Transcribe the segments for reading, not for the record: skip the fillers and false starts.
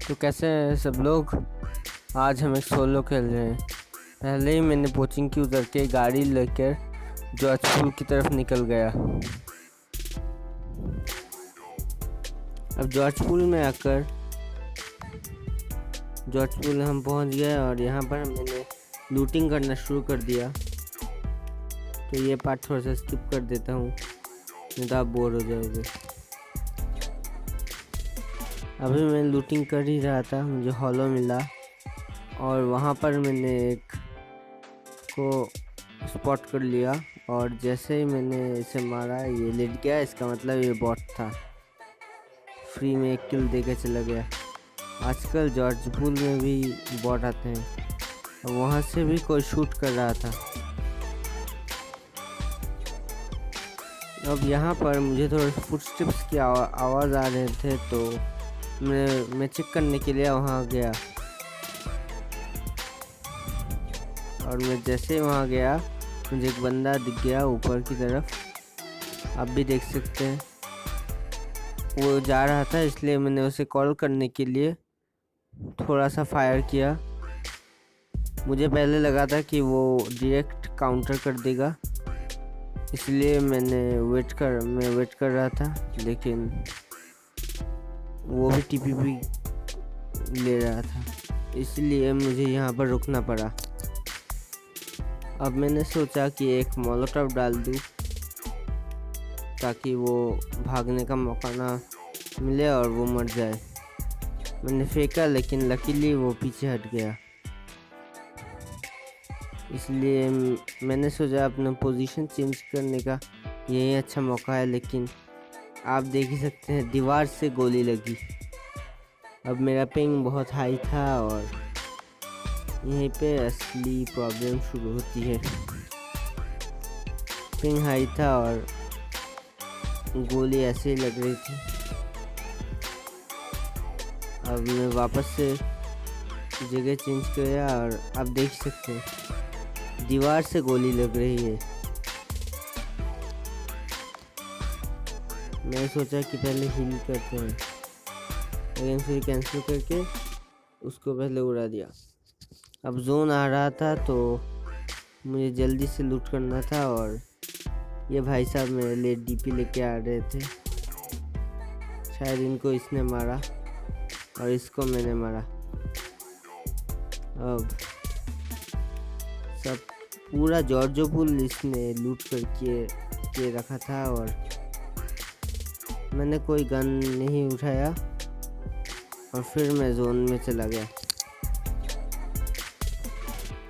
तो कैसे हैं सब लोग। आज हम एक सोलो खेल रहे हैं। पहले ही मैंने कोचिंग की उतर के गाड़ी लेकर जॉर्जपुर की तरफ निकल गया। अब जॉर्जपुर में आकर जॉर्जपुर हम पहुंच गए और यहाँ पर मैंने लूटिंग करना शुरू कर दिया। तो ये पार्ट थोड़ा सा स्किप कर देता हूँ, नहीं तो आप बोर हो जाओगे। अभी मैं लूटिंग कर ही रहा था, मुझे हॉलो मिला और वहाँ पर मैंने एक को स्पॉट कर लिया और जैसे ही मैंने इसे मारा ये लेट गया। इसका मतलब ये बॉट था। फ्री में एक किल देके चला गया। आजकल जॉर्जपुर में भी बॉट आते हैं। अब वहाँ से भी कोई शूट कर रहा था। अब यहाँ पर मुझे थोड़े फुटस्टेप्स की आवाज़ आ रहे थे, तो मैं चेक करने के लिए वहाँ गया। और मैं जैसे ही वहाँ गया मुझे एक बंदा दिख गया ऊपर की तरफ। आप भी देख सकते हैं वो जा रहा था, इसलिए मैंने उसे कॉल करने के लिए थोड़ा सा फायर किया। मुझे पहले लगा था कि वो डायरेक्ट काउंटर कर देगा, इसलिए मैं वेट कर रहा था, लेकिन वो भी टीपीपी ले रहा था, इसलिए मुझे यहाँ पर रुकना पड़ा। अब मैंने सोचा कि एक मोलोटॉव डाल दूँ ताकि वो भागने का मौका ना मिले और वो मर जाए। मैंने फेंका, लेकिन लकीली वो पीछे हट गया। इसलिए मैंने सोचा अपना पोजीशन चेंज करने का यही अच्छा मौका है, लेकिन आप देख ही सकते हैं दीवार से गोली लगी। अब मेरा पिंग बहुत हाई था और यहीं पे असली प्रॉब्लम शुरू होती है। पिंग हाई था और गोली ऐसे ही लग रही थी। अब मैं वापस से जगह चेंज किया और आप देख सकते हैं दीवार से गोली लग रही है। मैं सोचा कि पहले हील करते हैं, लेकिन फिर कैंसिल करके उसको पहले उड़ा दिया। अब जोन आ रहा था तो मुझे जल्दी से लूट करना था और ये भाई साहब मेरे लिए डीपी लेके आ रहे थे। शायद इनको इसने मारा और इसको मैंने मारा। अब सब पूरा जॉर्जपुर इसने लूट करके रखा था और मैंने कोई गन नहीं उठाया और फिर मैं जोन में चला गया।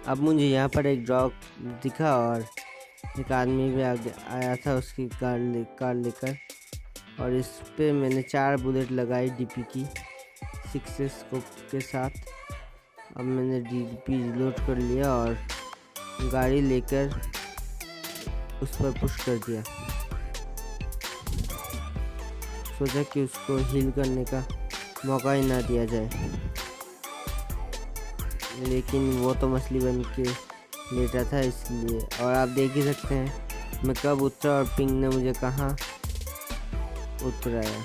अब मुझे यहाँ पर एक ड्रॉप दिखा और एक आदमी भी आया था उसकी कार लेकर, और इस पे मैंने 4 बुलेट लगाई डीपी की 6 स्कोप के साथ। अब मैंने डीपी रिलोड कर लिया और गाड़ी लेकर उस पर पुश कर दिया। सोचा कि उसको हील करने का मौका ही ना दिया जाए, लेकिन वो तो मछली बन के लेटा था इसलिए। और आप देख ही सकते हैं मैं कब उतरा और पिंग ने मुझे कहाँ उतराया।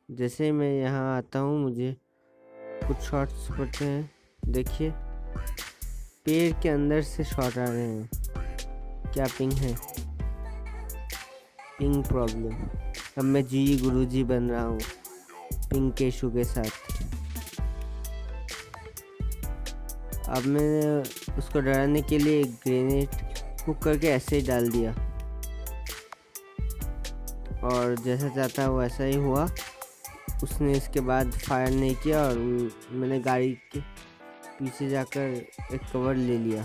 जैसे ही मैं यहाँ आता हूँ मुझे कुछ शॉट्स पड़ते हैं। देखिए पेड़ के अंदर से शॉट आ रहे हैं। क्या पिंग है, पिंग प्रॉब्लम। अब मैं जी गुरुजी बन रहा हूँ पिंग के इशू के साथ। अब मैंने उसको डराने के लिए एक ग्रेनेड कुक करके ऐसे ही डाल दिया और जैसा चाहता वैसा ही हुआ। उसने इसके बाद फायर नहीं किया और मैंने गाड़ी के पीछे जाकर एक कवर ले लिया।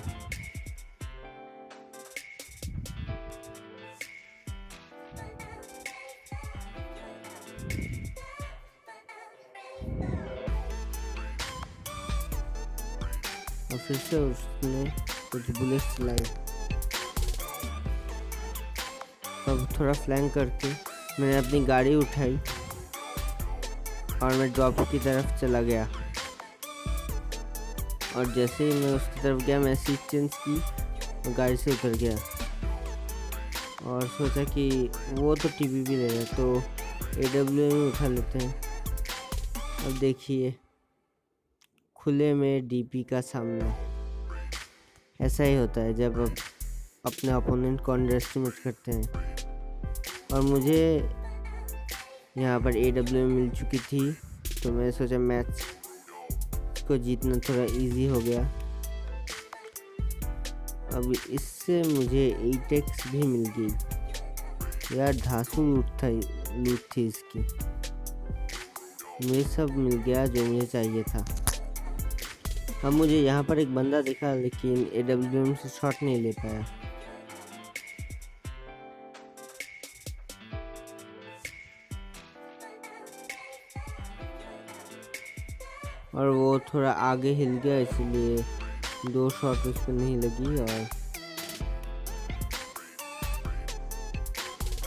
और फिर से उसने कुछ बुलेट चलाई। अब थोड़ा फ्लैंक करके मैंने अपनी गाड़ी उठाई और मैं ड्रॉप की तरफ चला गया। और जैसे ही मैं उसकी तरफ गया मैं सीट चेंज की और गाड़ी से उतर गया। और सोचा कि वो तो टीवी भी ले रहा तो AWM उठा लेते हैं। अब देखिए खुले में DP का सामना। ऐसा ही होता है जब आप अपने अपोनेंट को अंडर एस्टिमेट करते हैं। और मुझे यहाँ पर AWM मिल चुकी थी तो मैंने सोचा मैच को जीतना थोड़ा इजी हो गया। अब इससे मुझे 8x भी मिल गई। यार धांसू लूट थी इसकी। मुझे सब मिल गया जो मुझे चाहिए था। अब मुझे यहाँ पर एक बंदा दिखा लेकिन AWM से शॉट नहीं ले पाया। और वो थोड़ा आगे हिल गया इसलिए 2 शॉट उस पर नहीं लगी। और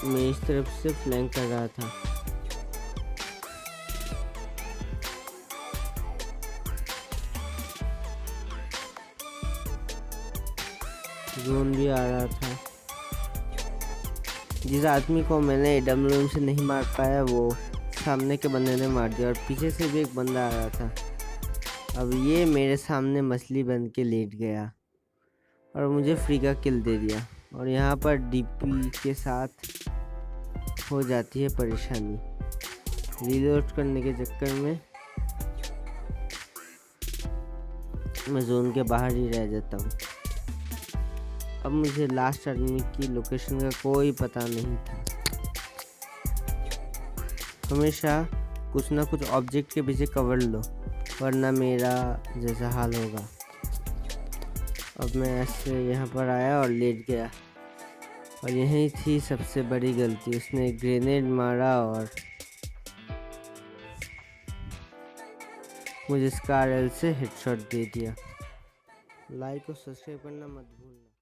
मैं इस तरफ से फ्लैंक कर रहा था। जोन भी आ रहा था। जिस आदमी को मैंने AWM से नहीं मार पाया वो सामने के बंदे ने मार दिया। और पीछे से भी एक बंदा आ रहा था। अब ये मेरे सामने मछली बन के लेट गया और मुझे फ्री का किल दे दिया। और यहाँ पर DP के साथ हो जाती है परेशानी। रीलोड करने के चक्कर में मैं जोन के बाहर ही रह जाता हूँ। अब मुझे लास्ट आदमी की लोकेशन का कोई पता नहीं था। हमेशा कुछ ना कुछ ऑब्जेक्ट के पीछे कवर लो वरना मेरा जैसा हाल होगा। अब मैं ऐसे यहाँ पर आया और लेट गया। और यही थी सबसे बड़ी गलती। उसने ग्रेनेड मारा और मुझे स्कार एल से हेडशॉट दे दिया। लाइक और सब्सक्राइब करना मत भूलना।